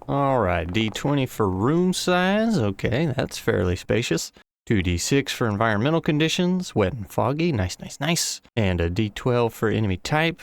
All right, D20 for room size. Okay, that's fairly spacious. 2d6 for environmental conditions, wet and foggy, nice, nice, nice. And a d12 for enemy type.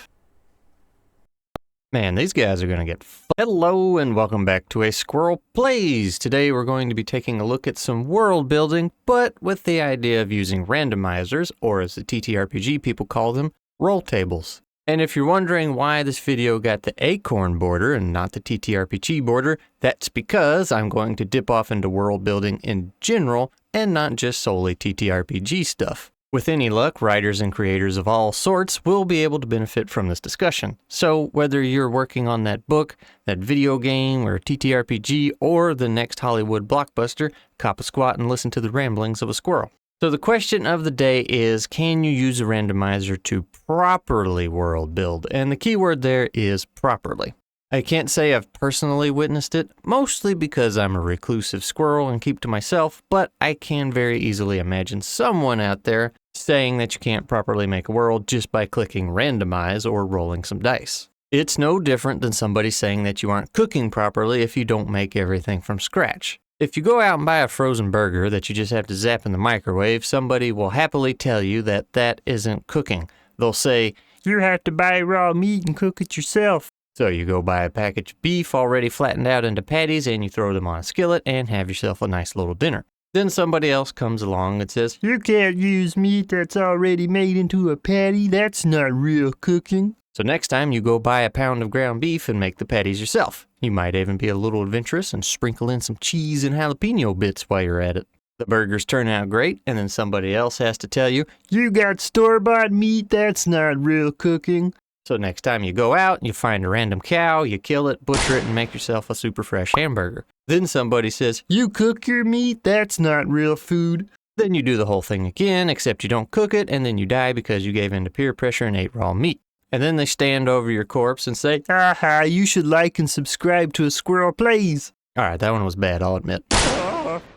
Man, these guys are gonna get Hello and welcome back to a Squirrel Plays. Today we're going to be taking a look at some world building, but with the idea of using randomizers, or as the ttrpg people call them, rolltables. And if you're wondering why this video got the acorn border and not the ttrpg border, that's because I'm going to dip off into world building in general and not just solely ttrpg stuff. With any luck, writers and creators of all sorts will be able to benefit from this discussion. So whether you're working on that book, that video game, or ttrpg, or the next Hollywood blockbuster, cop a squat and listen to the ramblings of a squirrel. So the question of the day is, can you use a randomizer to properly world build? And the key word there is properly. I can't say I've personally witnessed it, mostly because I'm a reclusive squirrel and keep to myself, but I can very easily imagine someone out there saying that you can't properly make a world just by clicking randomize or rolling some dice. It's no different than somebody saying that you aren't cooking properly if you don't make everything from scratch. If you go out and buy a frozen burger that you just have to zap in the microwave, somebody will happily tell you that that isn't cooking. They'll say, you have to buy raw meat and cook it yourself. So you go buy a package of beef already flattened out into patties and you throw them on a skillet and have yourself a nice little dinner. Then somebody else comes along and says, you can't use meat that's already made into a patty. That's not real cooking. So next time you go buy a pound of ground beef and make the patties yourself. You might even be a little adventurous and sprinkle in some cheese and jalapeno bits while you're at it. The burgers turn out great, and then somebody else has to tell you, you got store-bought meat, that's not real cooking. So next time you go out, you find a random cow, you kill it, butcher it, and make yourself a super fresh hamburger. Then somebody says, you cook your meat, that's not real food. Then you do the whole thing again, except you don't cook it, and then you die because you gave in to peer pressure and ate raw meat. And then they stand over your corpse and say, aha, you should like and subscribe to a Squirrel Plays. All right, that one was bad, I'll admit.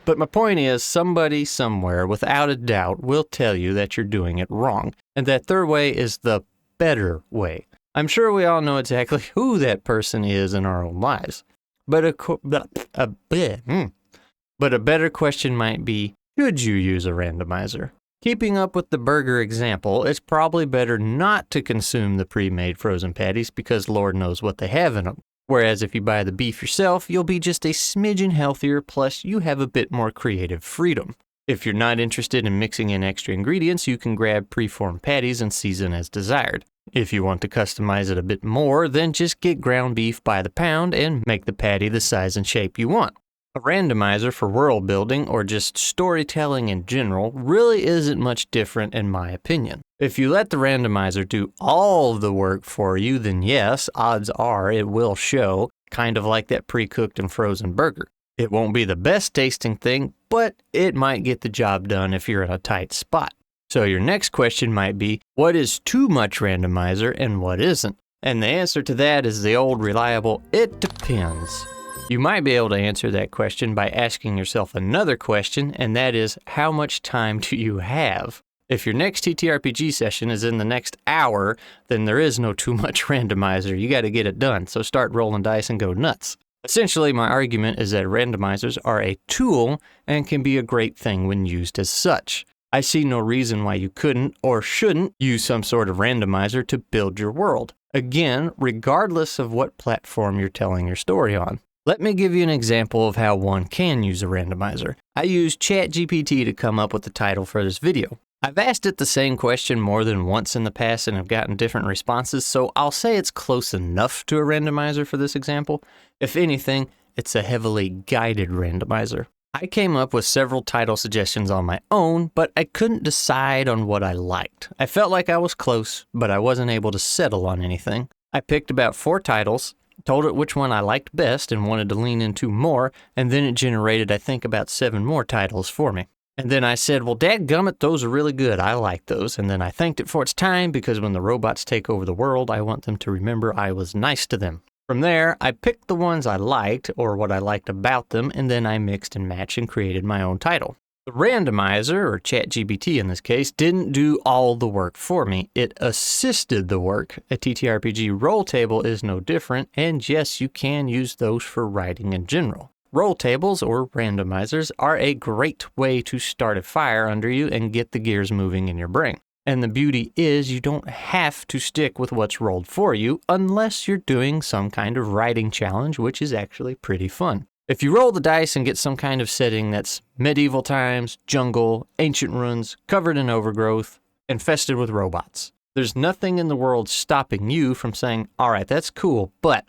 But my point is, somebody somewhere, without a doubt, will tell you that you're doing it wrong. And that third way is the better way. I'm sure we all know exactly who that person is in our own lives. But a better question might be, should you use a randomizer? Keeping up with the burger example, it's probably better not to consume the pre-made frozen patties because Lord knows what they have in them. Whereas if you buy the beef yourself, you'll be just a smidgen healthier, plus you have a bit more creative freedom. If you're not interested in mixing in extra ingredients, you can grab pre-formed patties and season as desired. If you want to customize it a bit more, then just get ground beef by the pound and make the patty the size and shape you want. A randomizer for world building or just storytelling in general really isn't much different in my opinion. If you let the randomizer do all the work for you, then yes, odds are it will show, kind of like that pre-cooked and frozen burger. It won't be the best tasting thing, but it might get the job done if you're in a tight spot. So your next question might be, what is too much randomizer and what isn't? And the answer to that is the old reliable, it depends. You might be able to answer that question by asking yourself another question, and that is, how much time do you have? If your next ttrpg session is in the next hour, then there is no too much randomizer. You got to get it done, so start rolling dice and go nuts. Essentially, my argument is that randomizers are a tool and can be a great thing when used as such. I see no reason why you couldn't or shouldn't use some sort of randomizer to build your world. Again, regardless of what platform you're telling your story on. Let me give you an example of how one can use a randomizer. I used ChatGPT to come up with the title for this video. I've asked it the same question more than once in the past and have gotten different responses, so I'll say it's close enough to a randomizer for this example. If anything, it's a heavily guided randomizer. I came up with several title suggestions on my own, but I couldn't decide on what I liked. I felt like I was close, but I wasn't able to settle on anything. I picked about 4 titles, told it which one I liked best and wanted to lean into more, and then it generated, I think, about 7 more titles for me. And then I said, well, dadgummit, those are really good. I like those. And then I thanked it for its time because when the robots take over the world, I want them to remember I was nice to them. From there, I picked the ones I liked or what I liked about them, and then I mixed and matched and created my own title. The randomizer, or ChatGPT in this case, didn't do all the work for me. It assisted the work. A ttrpg roll table is no different, and yes, you can use those for writing in general. Rolltables, or randomizers, are a great way to start a fire under you and get the gears moving in your brain. And the beauty is you don't have to stick with what's rolled for you unless you're doing some kind of writing challenge, which is actually pretty fun. If you roll the dice and get some kind of setting that's medieval times, jungle, ancient ruins, covered in overgrowth, infested with robots, there's nothing in the world stopping you from saying, all right, that's cool, but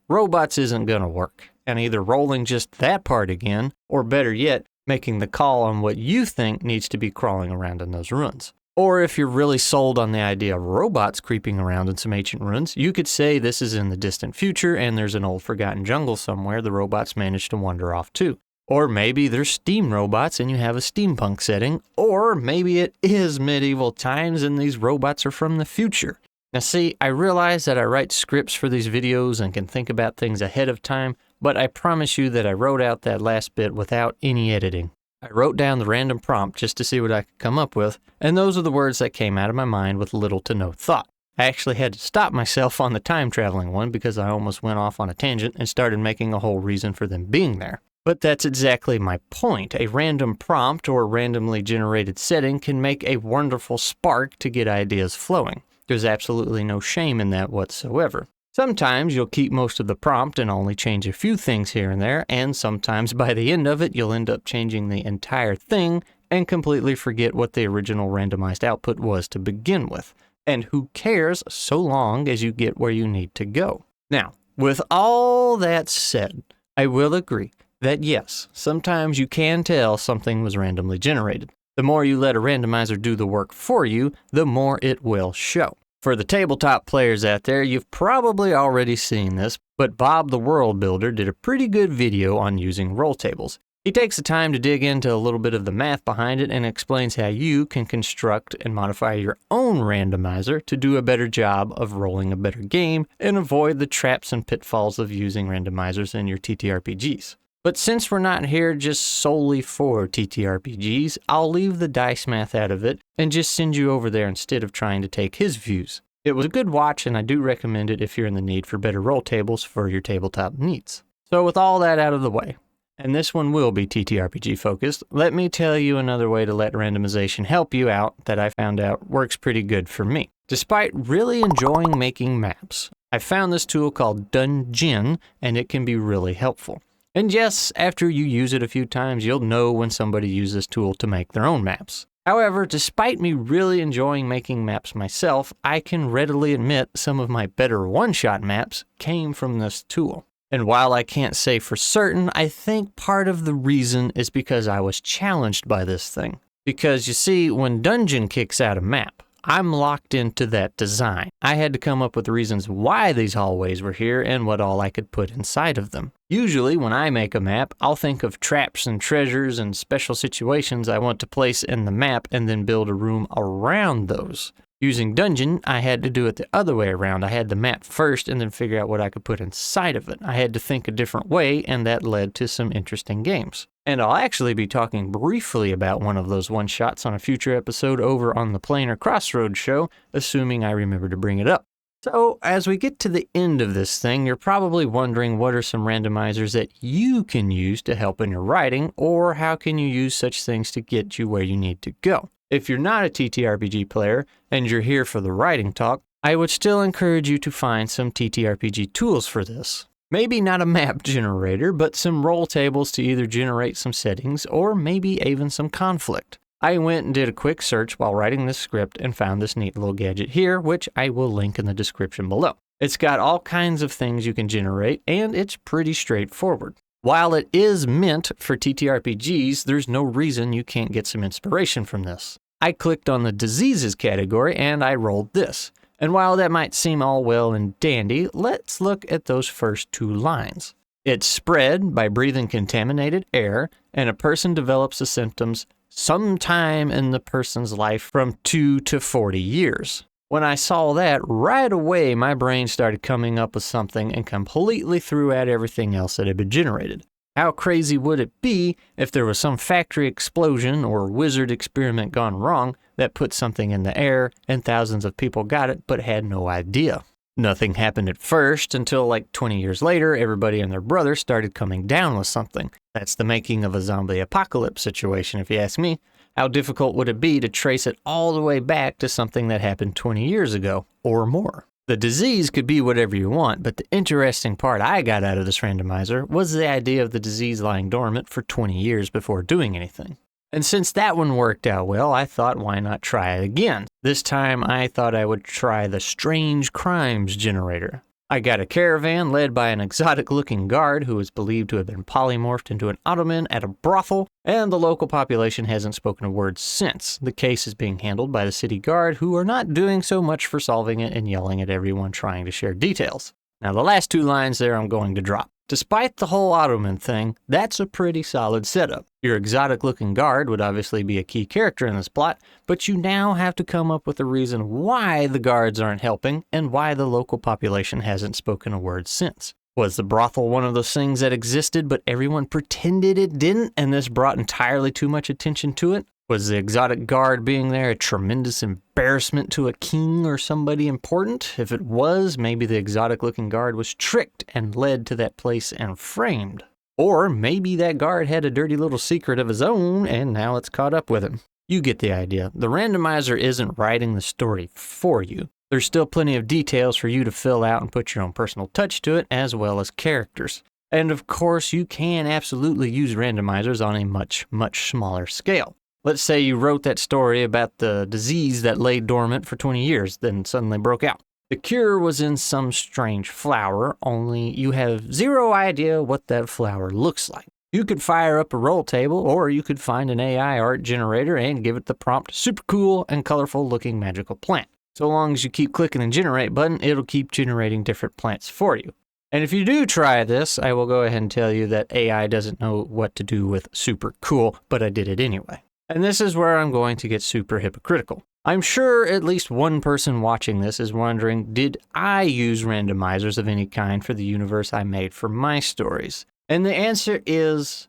robots isn't going to work. And either rolling just that part again, or better yet, making the call on what you think needs to be crawling around in those ruins. Or if you're really sold on the idea of robots creeping around in some ancient ruins, you could say this is in the distant future and there's an old forgotten jungle somewhere the robots managed to wander off to. Or maybe there's steam robots and you have a steampunk setting. Or maybe it is medieval times and these robots are from the future. Now see, I realize that I write scripts for these videos and can think about things ahead of time, but I promise you that I wrote out that last bit without any editing. I wrote down the random prompt just to see what I could come up with, and those are the words that came out of my mind with little to no thought. I actually had to stop myself on the time traveling one because I almost went off on a tangent and started making a whole reason for them being there. But that's exactly my point. A random prompt or randomly generated setting can make a wonderful spark to get ideas flowing. There's absolutely no shame in that whatsoever. Sometimes you'll keep most of the prompt and only change a few things here and there, and sometimes by the end of it, you'll end up changing the entire thing and completely forget what the original randomized output was to begin with. And who cares so long as you get where you need to go. Now, with all that said, I will agree that yes, sometimes you can tell something was randomly generated. The more you let a randomizer do the work for you, the more it will show. For the tabletop players out there, you've probably already seen this, but Bob the World Builder did a pretty good video on using roll tables. He takes the time to dig into a little bit of the math behind it and explains how you can construct and modify your own randomizer to do a better job of rolling a better game and avoid the traps and pitfalls of using randomizers in your TTRPGs. But since we're not here just solely for TTRPGs, I'll leave the dice math out of it and just send you over there instead of trying to take his views. It was a good watch and I do recommend it if you're in the need for better roll tables for your tabletop needs. So with all that out of the way, and this one will be TTRPG focused, let me tell you another way to let randomization help you out that I found out works pretty good for me. Despite really enjoying making maps, I found this tool called DunGen and it can be really helpful. And yes, after you use it a few times, you'll know when somebody used this tool to make their own maps. However, despite me really enjoying making maps myself, I can readily admit some of my better one-shot maps came from this tool. And while I can't say for certain, I think part of the reason is because I was challenged by this thing. Because you see, when DunGen kicks out a map, I'm locked into that design. I had to come up with reasons why these hallways were here and what all I could put inside of them. Usually when I make a map, I'll think of traps and treasures and special situations I want to place in the map and then build a room around those. Using DunGen, I had to do it the other way around. I had to map first and then figure out what I could put inside of it. I had to think a different way and that led to some interesting games. And I'll actually be talking briefly about one of those one-shots on a future episode over on the Planar Crossroads show, assuming I remember to bring it up. So, as we get to the end of this thing, you're probably wondering what are some randomizers that you can use to help in your writing, or how can you use such things to get you where you need to go. If you're not a TTRPG player, and you're here for the writing talk, I would still encourage you to find some TTRPG tools for this. Maybe not a map generator, but some roll tables to either generate some settings or maybe even some conflict. I went and did a quick search while writing this script and found this neat little gadget here, which I will link in the description below. It's got all kinds of things you can generate, and it's pretty straightforward. While it is meant for TTRPGs, there's no reason you can't get some inspiration from this. I clicked on the diseases category and I rolled this. And while that might seem all well and dandy, let's look at those first two lines. It's spread by breathing contaminated air, and a person develops the symptoms sometime in the person's life from 2 to 40 years. When I saw that, right away my brain started coming up with something and completely threw out everything else that had been generated. How crazy would it be if there was some factory explosion or wizard experiment gone wrong that put something in the air and thousands of people got it but had no idea? Nothing happened at first until like 20 years later, everybody and their brother started coming down with something. That's the making of a zombie apocalypse situation, if you ask me. How difficult would it be to trace it all the way back to something that happened 20 years ago or more? The disease could be whatever you want, but the interesting part I got out of this randomizer was the idea of the disease lying dormant for 20 years before doing anything. And since that one worked out well, I thought, why not try it again? This time I thought I would try the strange crimes generator. I got a caravan led by an exotic-looking guard who is believed to have been polymorphed into an ottoman at a brothel, and the local population hasn't spoken a word since. The case is being handled by the city guard, who are not doing so much for solving it and yelling at everyone trying to share details. Now, the last 2 lines there I'm going to drop. Despite the whole ottoman thing, that's a pretty solid setup. Your exotic-looking guard would obviously be a key character in this plot, but you now have to come up with a reason why the guards aren't helping and why the local population hasn't spoken a word since. Was the brothel one of those things that existed but everyone pretended it didn't and this brought entirely too much attention to it? Was the exotic guard being there a tremendous embarrassment to a king or somebody important? If it was, maybe the exotic-looking guard was tricked and led to that place and framed. Or maybe that guard had a dirty little secret of his own and now it's caught up with him. You get the idea. The randomizer isn't writing the story for you. There's still plenty of details for you to fill out and put your own personal touch to it, as well as characters. And of course, you can absolutely use randomizers on a much, much smaller scale. Let's say you wrote that story about the disease that lay dormant for 20 years, then suddenly broke out. The cure was in some strange flower, only you have zero idea what that flower looks like. You could fire up a roll table, or you could find an AI art generator and give it the prompt, super cool and colorful looking magical plant. So long as you keep clicking the generate button, it'll keep generating different plants for you. And if you do try this, I will go ahead and tell you that AI doesn't know what to do with super cool, but I did it anyway. And this is where I'm going to get super hypocritical. I'm sure at least one person watching this is wondering, did I use randomizers of any kind for the universe I made for my stories? And the answer is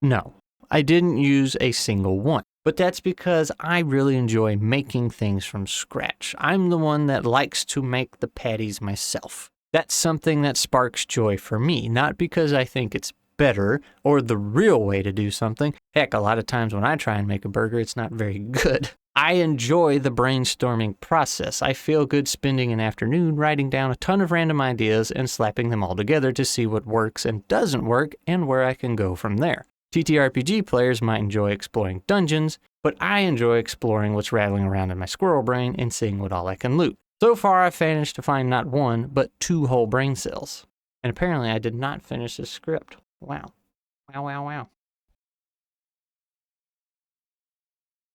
no. I didn't use a single one. But that's because I really enjoy making things from scratch. I'm the one that likes to make the patties myself. That's something that sparks joy for me, not because I think it's better or the real way to do something. Heck, a lot of times when I try and make a burger, it's not very good. I enjoy the brainstorming process. I feel good spending an afternoon writing down a ton of random ideas and slapping them all together to see what works and doesn't work and where I can go from there. ttrpg players might enjoy exploring dungeons, but I enjoy exploring what's rattling around in my squirrel brain and seeing what all I can loot. So far, I've managed to find not 1, but 2 whole brain cells. And apparently I did not finish this script. Wow. Wow.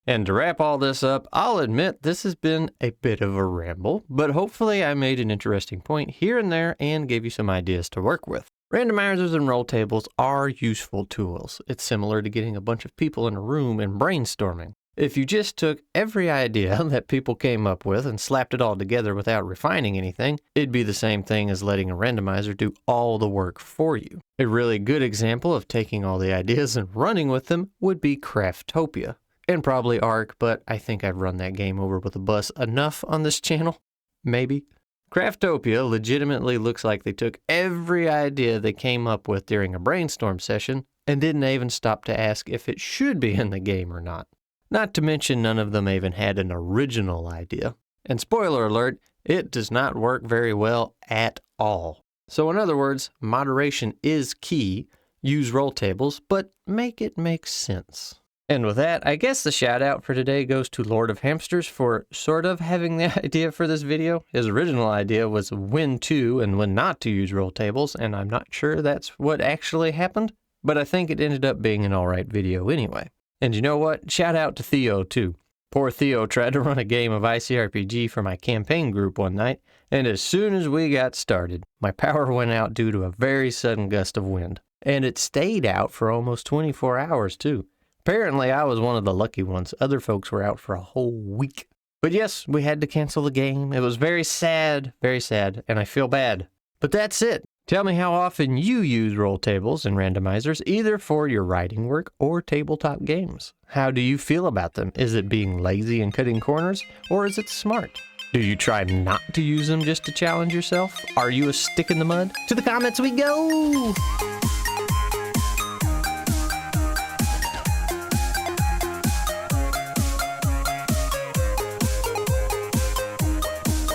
And to wrap all this up, I'll admit this has been a bit of a ramble, but hopefully I made an interesting point here and there and gave you some ideas to work with. Randomizers and rolltables are useful tools. It's similar to getting a bunch of people in a room and brainstorming. If you just took every idea that people came up with and slapped it all together without refining anything, it'd be the same thing as letting a randomizer do all the work for you. A really good example of taking all the ideas and running with them would be Craftopia. And probably Ark, but I think I've run that game over with a bus enough on this channel. Maybe. Craftopia legitimately looks like they took every idea they came up with during a brainstorm session and didn't even stop to ask if it should be in the game or not. Not to mention none of them even had an original idea. And spoiler alert, it does not work very well at all. So in other words, moderation is key. Use roll tables, but make it make sense. And with that, I guess the shout out for today goes to Lord of Hamsters for sort of having the idea for this video. His original idea was when to and when not to use roll tables, and I'm not sure that's what actually happened, but I think it ended up being an alright video anyway. And you know what? Shout out to Theo too. Poor Theo tried to run a game of ICRPG for my campaign group one night, and as soon as we got started, my power went out due to a very sudden gust of wind. And it stayed out for almost 24 hours too. Apparently, I was one of the lucky ones. Other folks were out for a whole week. But yes, we had to cancel the game. It was very sad, and I feel bad. But that's it. Tell me how often you use rolltables and randomizers, either for your writing work or tabletop games. How do you feel about them? Is it being lazy and cutting corners, or is it smart? Do you try not to use them just to challenge yourself? Are you a stick in the mud? To the comments we go!